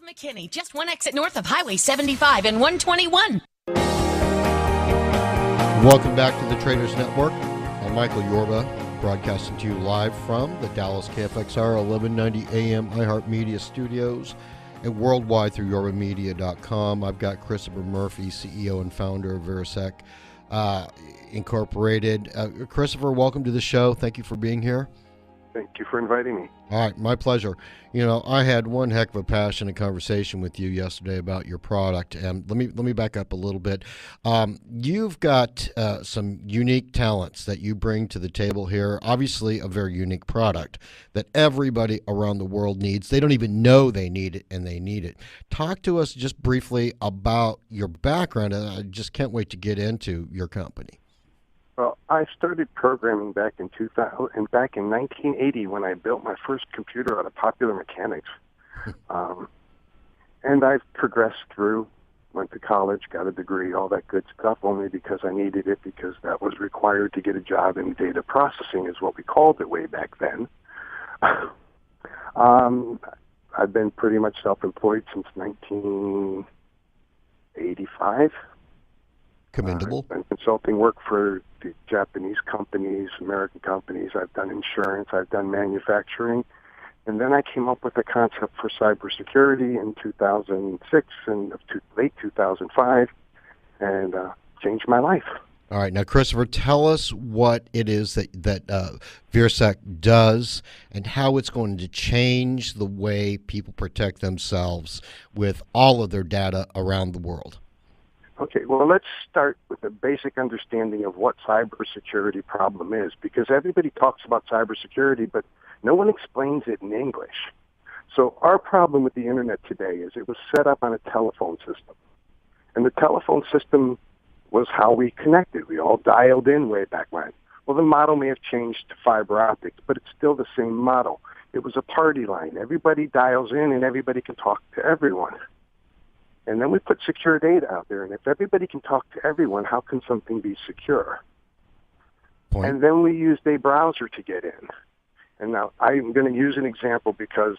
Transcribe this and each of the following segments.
McKinney, just one exit north of Highway 75 and 121. Welcome back to the Traders Network. I'm Michael Yorba, broadcasting to you live from the Dallas KFXR 1190 AM iHeart Media Studios and worldwide through yorbamedia.com. I've got Christopher Murphy, CEO and founder of Vir-Sec Incorporated. Christopher, welcome to the show. Thank you for being here. Thank you for inviting me. All right, my pleasure. You know, I had one heck of a passionate conversation with you yesterday about your product, and let me back up a little bit. You've got some unique talents that you bring to the table here. Obviously, a very unique product that everybody around the world needs. They don't even know they need it, and they need it. Talk to us just briefly about your background, and I just can't wait to get into your company. Well, I started programming back in 2000, and back in 1980 when I built my first computer out of Popular Mechanics. And I've progressed through, went to college, got a degree, all that good stuff, only because I needed it, because that was required to get a job in data processing, is what we called it way back then. I've been pretty much self-employed since 1985. Commendable. I've done consulting work for the Japanese companies, American companies. I've done insurance. I've done manufacturing. And then I came up with a concept for cybersecurity in 2006 and late 2005 and changed my life. All right. Now, Christopher, tell us what it is that Vir-Sec does and how it's going to change the way people protect themselves with all of their data around the world. Okay, well, let's start with a basic understanding of what cybersecurity problem is, because everybody talks about cybersecurity, but no one explains it in English. So our problem with the Internet today is it was set up on a telephone system. And the telephone system was how we connected. We all dialed in way back when. Well, the model may have changed to fiber optics, but it's still the same model. It was a party line. Everybody dials in and everybody can talk to everyone. And then we put secure data out there. And if everybody can talk to everyone, how can something be secure? Point. And then we used a browser to get in. And now I'm going to use an example because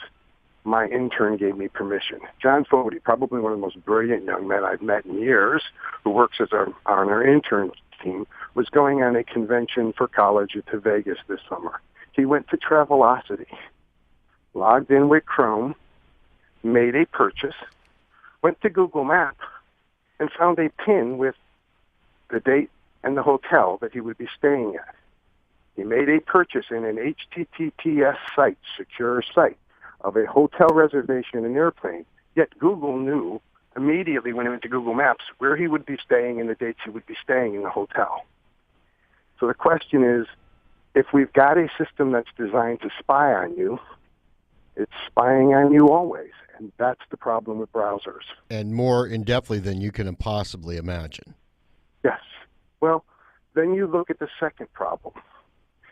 my intern gave me permission. John Fody, probably one of the most brilliant young men I've met in years, who works as on our intern team, was going on a convention for college to Vegas this summer. He went to Travelocity, logged in with Chrome, made a purchase, went to Google Maps, and found a pin with the date and the hotel that he would be staying at. He made a purchase in an HTTPS site, secure site, of a hotel reservation and airplane, yet Google knew immediately when he went to Google Maps where he would be staying and the dates he would be staying in the hotel. So the question is, if we've got a system that's designed to spy on you, it's spying on you always. And that's the problem with browsers. And more in-depthly than you can possibly imagine. Yes. Well, then you look at the second problem.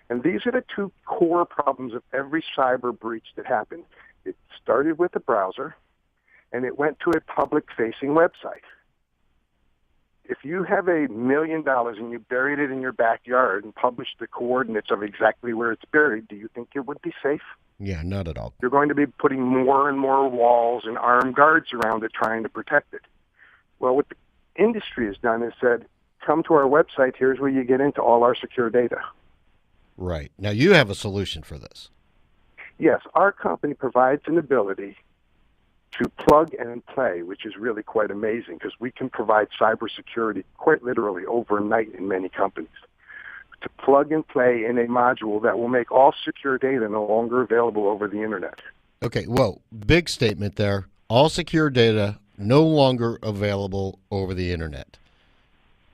And these are the two core problems of every cyber breach that happened. It started with a browser, and it went to a public-facing website. If you have $1 million and you buried it in your backyard and published the coordinates of exactly where it's buried, do you think it would be safe? Yeah, not at all. You're going to be putting more and more walls and armed guards around it trying to protect it. Well, what the industry has done is said, come to our website, here's where you get into all our secure data. Right. Now, you have a solution for this. Yes, our company provides an ability to plug and play, which is really quite amazing because we can provide cybersecurity quite literally overnight in many companies. To plug and play in a module that will make all secure data no longer available over the Internet. Okay, well, big statement there. All secure data no longer available over the Internet.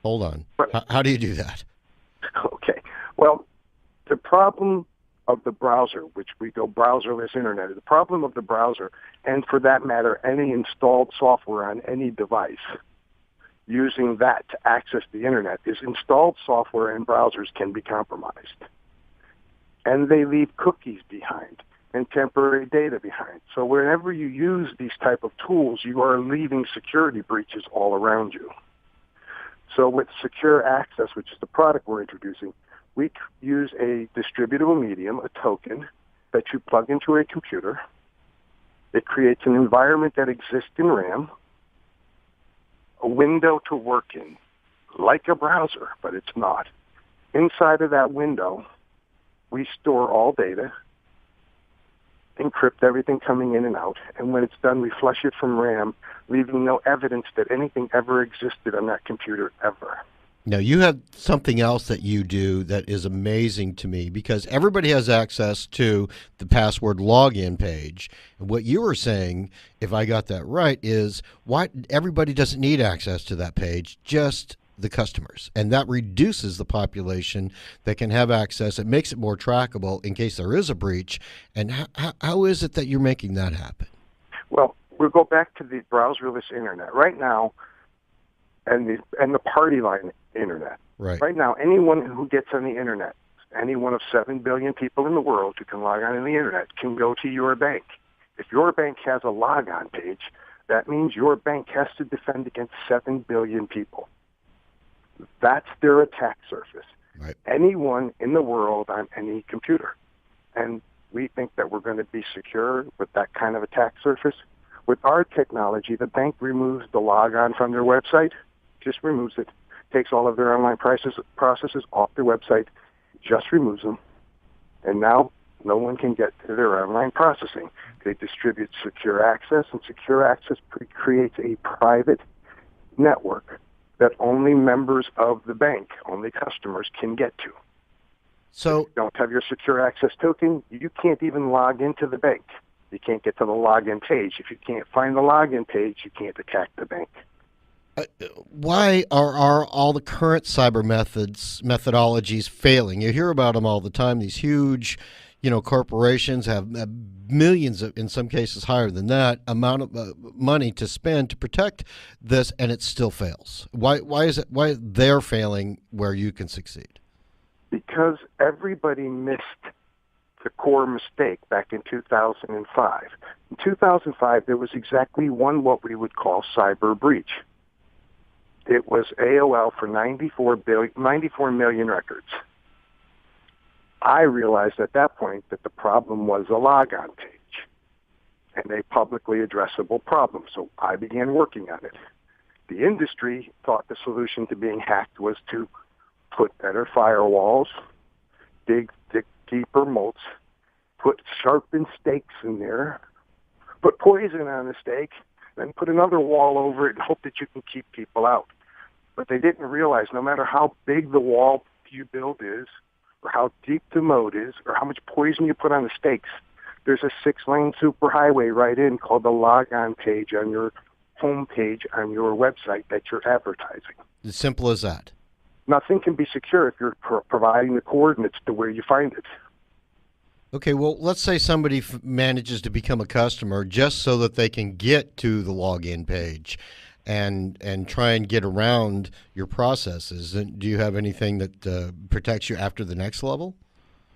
Hold on. Right. How do you do that? Okay. Well, the problem of the browser, which we go browserless Internet, the problem of the browser, and for that matter, any installed software on any device, using that to access the Internet, is installed software and browsers can be compromised. And they leave cookies behind and temporary data behind. So whenever you use these type of tools, you are leaving security breaches all around you. So with Secure Access, which is the product we're introducing, we use a distributable medium, a token, that you plug into a computer, It creates an environment that exists in RAM, a window to work in, like a browser, but it's not. Inside of that window, we store all data, encrypt everything coming in and out, and when it's done, we flush it from RAM, leaving no evidence that anything ever existed on that computer ever. Now, you have something else that you do that is amazing to me, because everybody has access to the password login page. And what you were saying, if I got that right, is why everybody doesn't need access to that page, just the customers. And that reduces the population that can have access. It makes it more trackable in case there is a breach. And how is it that you're making that happen? Well, we'll go back to the browserless internet. Right now, and the party line internet. Right now, anyone who gets on the internet, any one of 7 billion people in the world who can log on to the internet, can go to your bank. If your bank has a logon page, that means your bank has to defend against 7 billion people. That's their attack surface. Right. Anyone in the world on any computer. And we think that we're going to be secure with that kind of attack surface. With our technology, the bank removes the logon from their website, just removes it, takes all of their online processes off their website, just removes them, and now no one can get to their online processing. They distribute secure access, and secure access creates a private network that only members of the bank, only customers, can get to. So, if you don't have your secure access token, you can't even log into the bank. You can't get to the login page. If you can't find the login page, you can't attack the bank. Why are all the current cyber methodologies failing? You hear about them all the time. These huge, corporations have millions of, in some cases higher than that, amount of money to spend to protect this, and it still fails. Why is it? Why they're failing where you can succeed? Because everybody missed the core mistake back in 2005. In 2005, there was exactly one what we would call cyber breach. It was AOL for 94 million records. I realized at that point that the problem was a logon page and a publicly addressable problem, so I began working on it. The industry thought the solution to being hacked was to put better firewalls, dig deeper moats, put sharpened stakes in there, put poison on the stake, then put another wall over it and hope that you can keep people out. But they didn't realize no matter how big the wall you build is, or how deep the moat is, or how much poison you put on the stakes, there's a 6-lane superhighway right in called the logon page on your home page on your website that you're advertising. As simple as that. Nothing can be secure if you're providing the coordinates to where you find it. Okay, well, let's say somebody manages to become a customer just so that they can get to the login page and try and get around your processes. And do you have anything that protects you after the next level?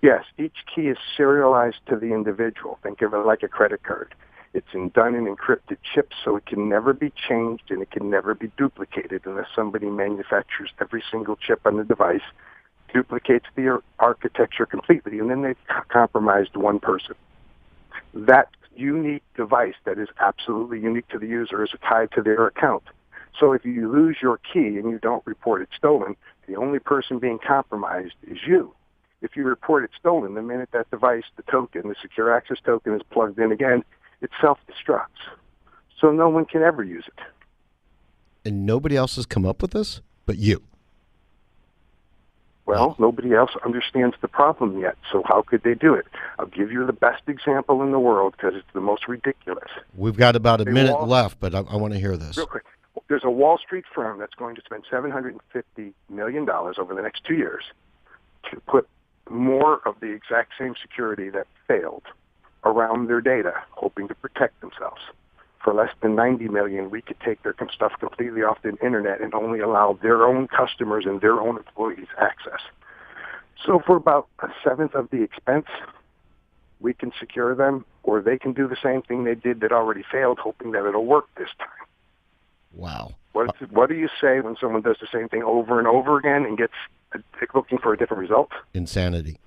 Yes, each key is serialized to the individual. Think of it like a credit card. It's done in encrypted chips, so it can never be changed and it can never be duplicated unless somebody manufactures every single chip on the device, duplicates the architecture completely, and then they've compromised one person. That unique device that is absolutely unique to the user is tied to their account. So if you lose your key and you don't report it stolen, the only person being compromised is you. If you report it stolen, the minute that device, the token, the secure access token is plugged in again, it self-destructs. So no one can ever use it. And nobody else has come up with this but you? Well, nobody else understands the problem yet, so how could they do it? I'll give you the best example in the world because it's the most ridiculous. We've got about a minute left, but I want to hear this. Real quick. There's a Wall Street firm that's going to spend $750 million over the next 2 years to put more of the exact same security that failed around their data, hoping to protect themselves. For less than $90 million, we could take their stuff completely off the internet and only allow their own customers and their own employees access. So for about a seventh of the expense, we can secure them, or they can do the same thing they did that already failed, hoping that it'll work this time. Wow. What do you say when someone does the same thing over and over again and gets looking for a different result? Insanity.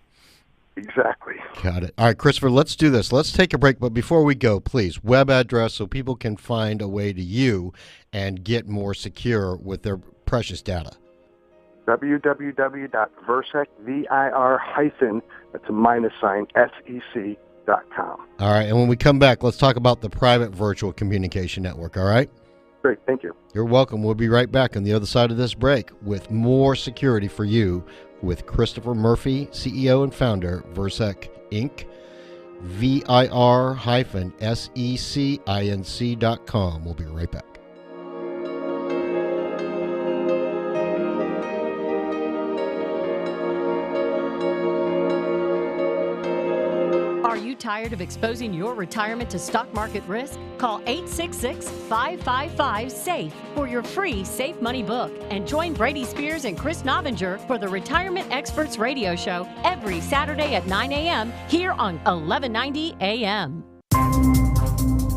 Exactly. Got it. All right, Christopher, let's do this. Let's take a break. But before we go, please, web address so people can find a way to you and get more secure with their precious data. www.Vir-Sec, V-I-R- that's a minus sign, SEC.com. All right, and when we come back, let's talk about the private virtual communication network, all right? Great, thank you. You're welcome. We'll be right back on the other side of this break with more security for you with Christopher Murphy, CEO and founder, Vir-Sec, Inc., VIR-SECINC.com. We'll be right back. Are you tired of exposing your retirement to stock market risk? Call 866-555-SAFE for your free Safe Money book and join Brady Spears and Chris Novinger for the Retirement Experts Radio Show every Saturday at 9 a.m. here on 1190 a.m.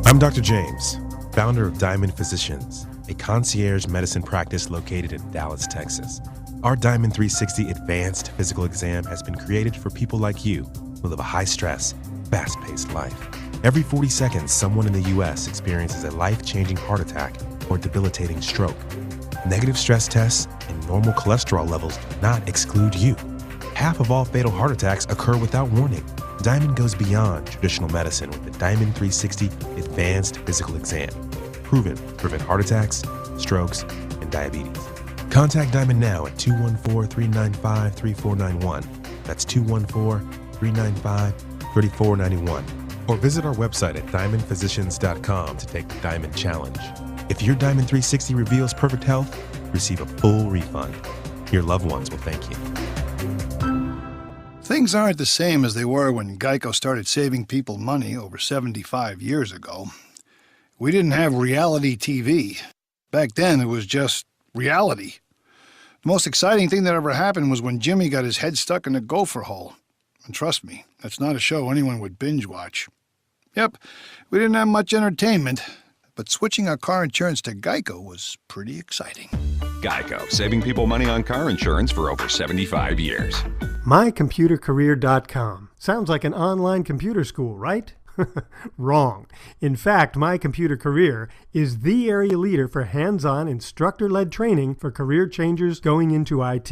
I'm Dr. James, founder of Diamond Physicians, a concierge medicine practice located in Dallas, Texas. Our Diamond 360 Advanced Physical Exam has been created for people like you who live a high-stress, fast-paced life. Every 40 seconds, someone in the U.S. experiences a life-changing heart attack or debilitating stroke. Negative stress tests and normal cholesterol levels do not exclude you. Half of all fatal heart attacks occur without warning. Diamond goes beyond traditional medicine with the Diamond 360 Advanced Physical Exam. Proven to prevent heart attacks, strokes, and diabetes. Contact Diamond now at 214-395-3491. That's 214-395-3491. Or visit our website at diamondphysicians.com to take the Diamond Challenge. If your Diamond 360 reveals perfect health, receive a full refund. Your loved ones will thank you. Things aren't the same as they were when Geico started saving people money over 75 years ago. We didn't have reality TV. Back then, it was just reality. The most exciting thing that ever happened was when Jimmy got his head stuck in a gopher hole. And trust me, that's not a show anyone would binge watch. Yep, we didn't have much entertainment, but switching our car insurance to Geico was pretty exciting. Geico, saving people money on car insurance for over 75 years. MyComputerCareer.com. Sounds like an online computer school, right? Wrong. In fact, My Computer Career is the area leader for hands-on instructor-led training for career changers going into IT.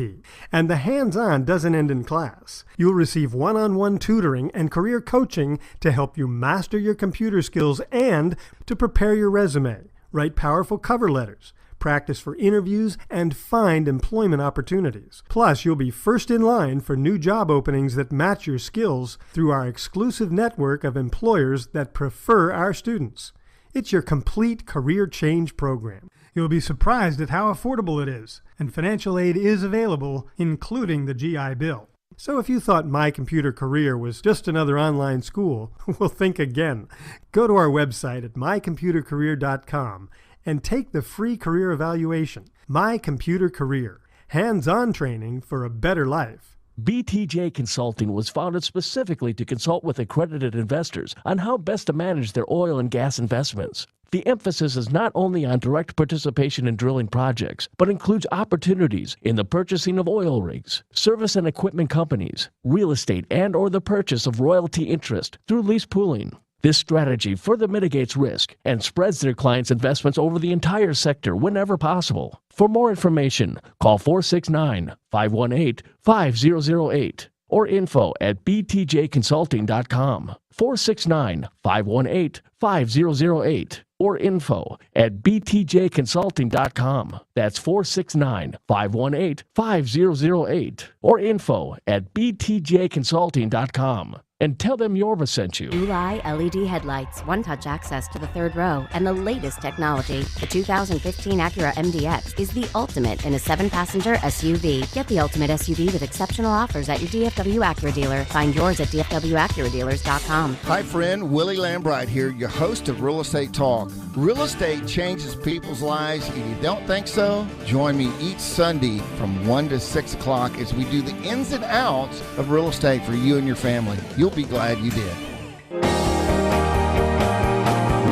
And the hands-on doesn't end in class. You'll receive one-on-one tutoring and career coaching to help you master your computer skills and to prepare your resume, write powerful cover letters, practice for interviews, and find employment opportunities. Plus, you'll be first in line for new job openings that match your skills through our exclusive network of employers that prefer our students. It's your complete career change program. You'll be surprised at how affordable it is, and financial aid is available, including the GI Bill. So if you thought My Computer Career was just another online school, well, think again. Go to our website at mycomputercareer.com and take the free career evaluation. My Computer Career. Hands-on training for a better life. BTJ Consulting was founded specifically to consult with accredited investors on how best to manage their oil and gas investments. The emphasis is not only on direct participation in drilling projects, but includes opportunities in the purchasing of oil rigs, service and equipment companies, real estate and/or the purchase of royalty interest through lease pooling. This strategy further mitigates risk and spreads their clients' investments over the entire sector whenever possible. For more information, call 469-518-5008 or info@btjconsulting.com. 469-518-5008 or info@btjconsulting.com. That's 469-518-5008 or info@btjconsulting.com. And tell them Yorba sent you. Ulai LED headlights, one-touch access to the third row, and the latest technology. The 2015 Acura MDX is the ultimate in a 7-passenger SUV. Get the ultimate SUV with exceptional offers at your DFW Acura dealer. Find yours at dfwacuradealers.com. Hi, friend. Willie Lambright here, your host of Real Estate Talk. Real estate changes people's lives. If you don't think so, join me each Sunday from 1 to 6 o'clock as we do the ins and outs of real estate for you and your family. You'll be glad you did.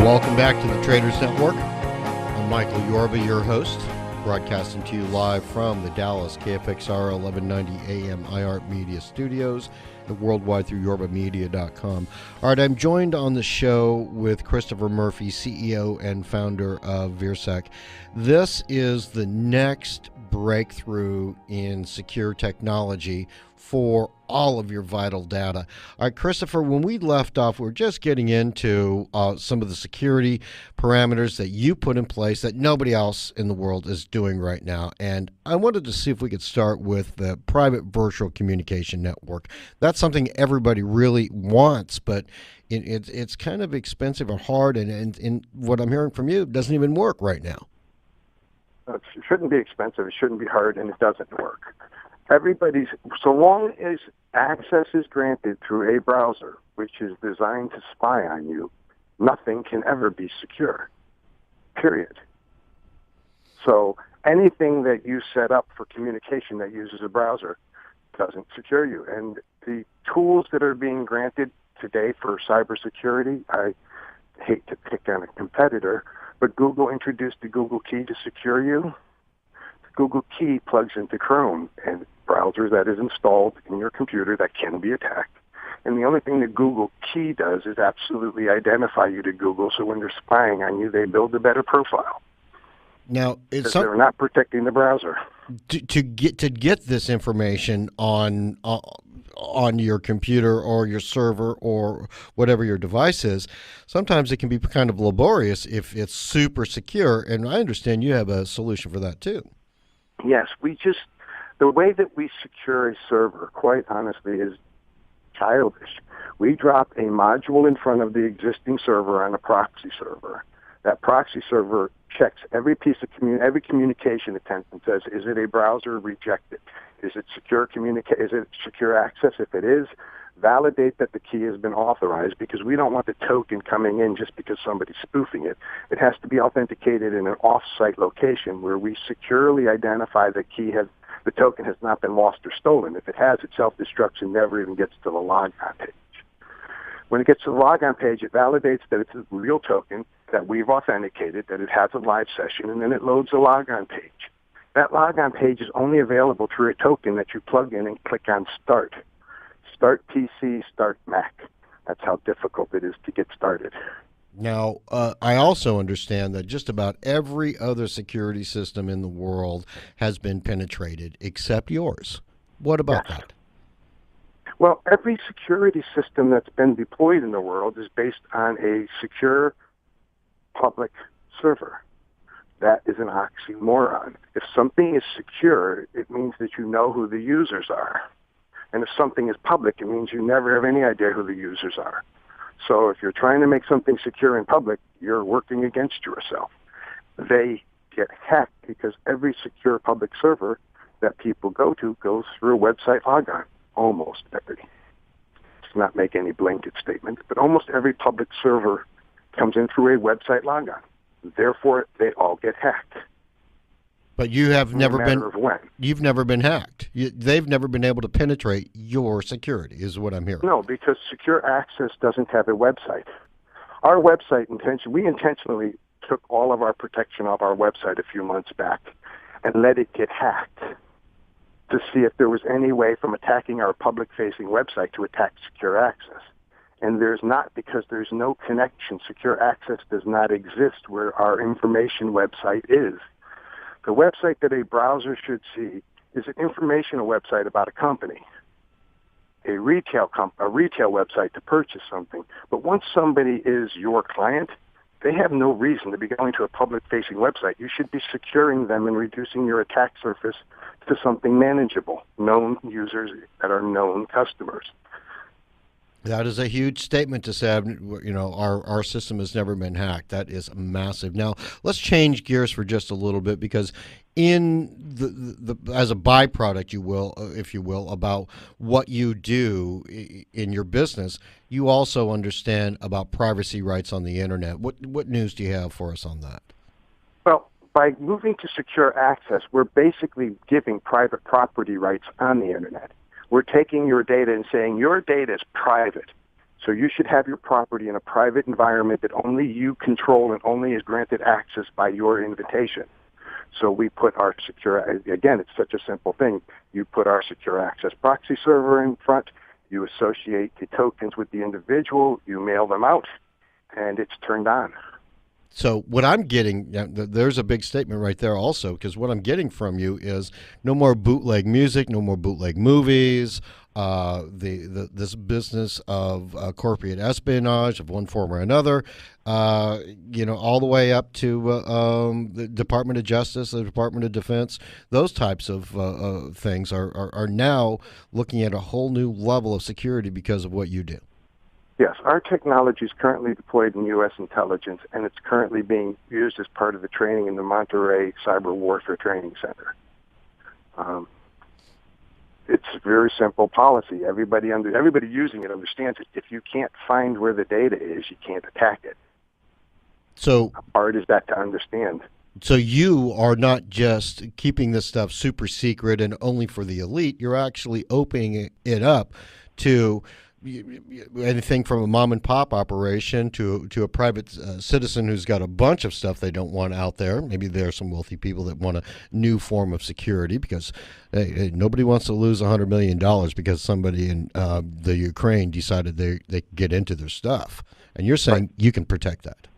Welcome back to the Traders Network. I'm Michael Yorba, your host. broadcasting to you live from the Dallas KFXR 1190 AM iHeart Media Studios and worldwide through yorbamedia.com. All right, I'm joined on the show with Christopher Murphy, CEO and founder of Vir-Sec. This is the next breakthrough in secure technology for all of your vital data. All right, Christopher, when we left off, we were just getting into some of the security parameters that you put in place that nobody else in the world is doing right now. And I wanted to see if we could start with the private virtual communication network. That's something everybody really wants, but it's kind of expensive or hard, and what I'm hearing from you, it doesn't even work right now. It shouldn't be expensive, it shouldn't be hard, and it doesn't work. So long as access is granted through a browser, which is designed to spy on you, nothing can ever be secure, period. So anything that you set up for communication that uses a browser doesn't secure you. And the tools that are being granted today for cybersecurity, I hate to pick on a competitor, but Google introduced the Google Key to secure you. The Google Key plugs into Chrome and browsers that is installed in your computer that can be attacked. And the only thing that Google Key does is absolutely identify you to Google, so when they're spying on you, they build a better profile. Now, they're not protecting the browser. To get this information on your computer or your server or whatever your device is, sometimes it can be kind of laborious if it's super secure. And I understand you have a solution for that too. Yes, the way that we secure a server, quite honestly, is childish. We drop a module in front of the existing server on a proxy server. That proxy server checks every piece of every communication attempt and says, is it a browser? Reject it. Is it secure is it secure access? If it is, validate that the key has been authorized, because we don't want the token coming in just because somebody's spoofing it. It has to be authenticated in an off-site location where we securely identify the token has not been lost or stolen. If it has, it self-destructs and never even gets to the logon page. When it gets to the logon page, it validates that it's a real token, that we've authenticated, that it has a live session, and then it loads the logon page. That logon page is only available through a token that you plug in and click on Start. Start PC, Start Mac. That's how difficult it is to get started. Now, I also understand that just about every other security system in the world has been penetrated except yours. What about that? Well, every security system that's been deployed in the world is based on a secure public server. That is an oxymoron. If something is secure, it means that you know who the users are. And if something is public, it means you never have any idea who the users are. So if you're trying to make something secure in public, you're working against yourself. They get hacked because every secure public server that people go to goes through a website logon. Almost every. Let's not make any blanket statements, but almost every public server comes in through a website logon. Therefore, they all get hacked. But you have never been. When. You've never been hacked. They've never been able to penetrate your security, is what I'm hearing. No, because secure access doesn't have a website. Our website we intentionally took all of our protection off our website a few months back and let it get hacked to see if there was any way from attacking our public-facing website to attack secure access. And there's not, because there's no connection. Secure access does not exist where our information website is. The website that a browser should see is an informational website about a company, a retail website to purchase something. But once somebody is your client, they have no reason to be going to a public-facing website. You should be securing them and reducing your attack surface to something manageable, known users that are known customers. That is a huge statement to say, our system has never been hacked. That is massive. Now, let's change gears for just a little bit, because in the as a byproduct, if you will, about what you do in your business, you also understand about privacy rights on the internet. What news do you have for us on that? Well, by moving to secure access, we're basically giving private property rights on the internet. We're taking your data and saying your data is private, so you should have your property in a private environment that only you control and only is granted access by your invitation. So we put our again, it's such a simple thing. You put our secure access proxy server in front, you associate the tokens with the individual, you mail them out, and it's turned on. So what I'm getting, there's a big statement right there also, because what I'm getting from you is no more bootleg music, no more bootleg movies, this business of corporate espionage of one form or another, all the way up to the Department of Justice, the Department of Defense. Those types of things are now looking at a whole new level of security because of what you do. Yes, our technology is currently deployed in U.S. intelligence, and it's currently being used as part of the training in the Monterey Cyber Warfare Training Center. It's a very simple policy. Everybody using it understands it. If you can't find where the data is, you can't attack it. So how hard is that to understand? So you are not just keeping this stuff super secret and only for the elite. You're actually opening it up to anything from a mom and pop operation to a private citizen who's got a bunch of stuff they don't want out there. Maybe there are some wealthy people that want a new form of security because nobody wants to lose $100 million because somebody in the Ukraine decided they could get into their stuff. And you're saying you can protect that.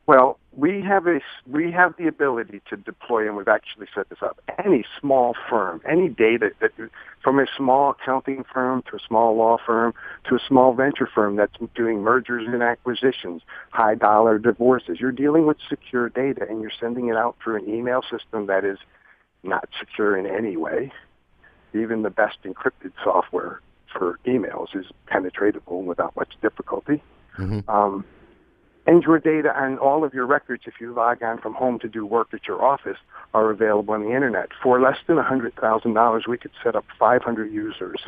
Well, we have the ability to deploy, and we've actually set this up. Any small firm, any data that, from a small accounting firm to a small law firm to a small venture firm that's doing mergers and acquisitions, high dollar divorces, you're dealing with secure data, and you're sending it out through an email system that is not secure in any way. Even the best encrypted software for emails is penetratable without much difficulty. Mm-hmm. And your data and all of your records, if you log on from home to do work at your office, are available on the Internet. For less than $100,000, we could set up 500 users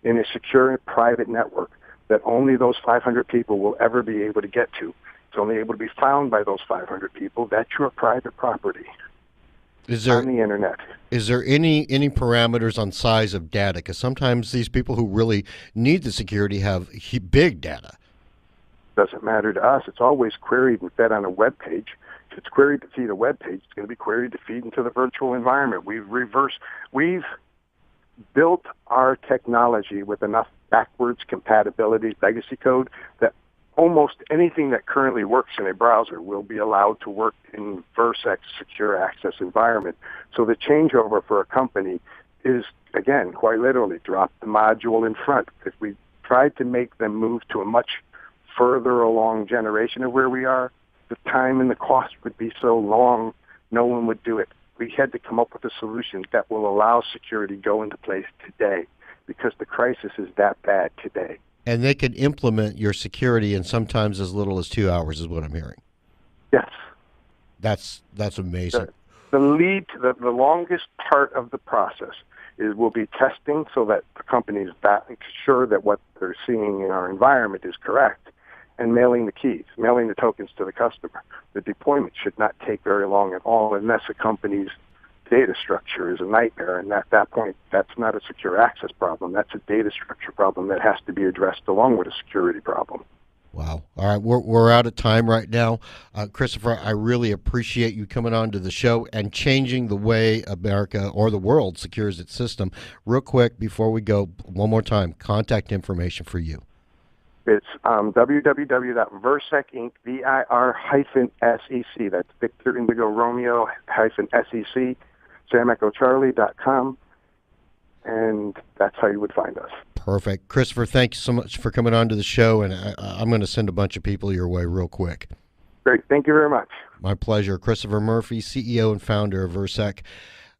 in a secure private network that only those 500 people will ever be able to get to. It's only able to be found by those 500 people. That's your private property on the Internet. Is there any parameters on size of data? Because sometimes these people who really need the security have big data. Doesn't matter to us. It's always queried and fed on a web page. If it's queried to feed a web page, it's going to be queried to feed into the virtual environment. We've built our technology with enough backwards compatibility, legacy code, that almost anything that currently works in a browser will be allowed to work in Vir-Sec secure access environment. So the changeover for a company is, again, quite literally drop the module in front. If we tried to make them move to a much further along generation of where we are, the time and the cost would be so long, no one would do it. We had to come up with a solution that will allow security go into place today because the crisis is that bad today. And they can implement your security in sometimes as little as 2 hours is what I'm hearing. Yes. That's amazing. The longest part of the process will be testing so that the companies sure that what they're seeing in our environment is correct, and mailing the keys, mailing the tokens to the customer. The deployment should not take very long at all unless a company's data structure is a nightmare. And at that point, that's not a secure access problem. That's a data structure problem that has to be addressed along with a security problem. Wow. All right, we're out of time right now. Christopher, I really appreciate you coming on to the show and changing the way America or the world secures its system. Real quick, before we go, one more time, contact information for you. It's www.Vir-Sec, Vir-Sec. That's Victor Indigo Romeo -SEC, SamEchoCharlie.com, and that's how you would find us. Perfect. Christopher, thank you so much for coming on to the show, and I'm going to send a bunch of people your way real quick. Great. Thank you very much. My pleasure. Christopher Murphy, CEO and founder of Vir-Sec.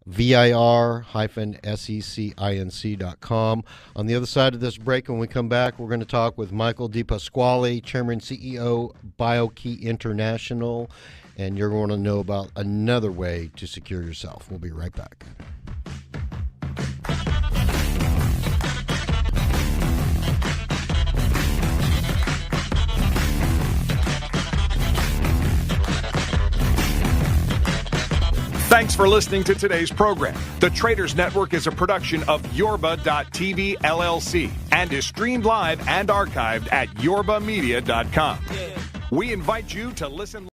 vir-secinc.com. On the other side of this break, when we come back, we're going to talk with Michael DePasquale, Chairman and CEO, BioKey International, and you're going to know about another way to secure yourself. We'll be right back. Thanks for listening to today's program. The Traders Network is a production of Yorba.tv LLC and is streamed live and archived at yorbamedia.com. We invite you to listen.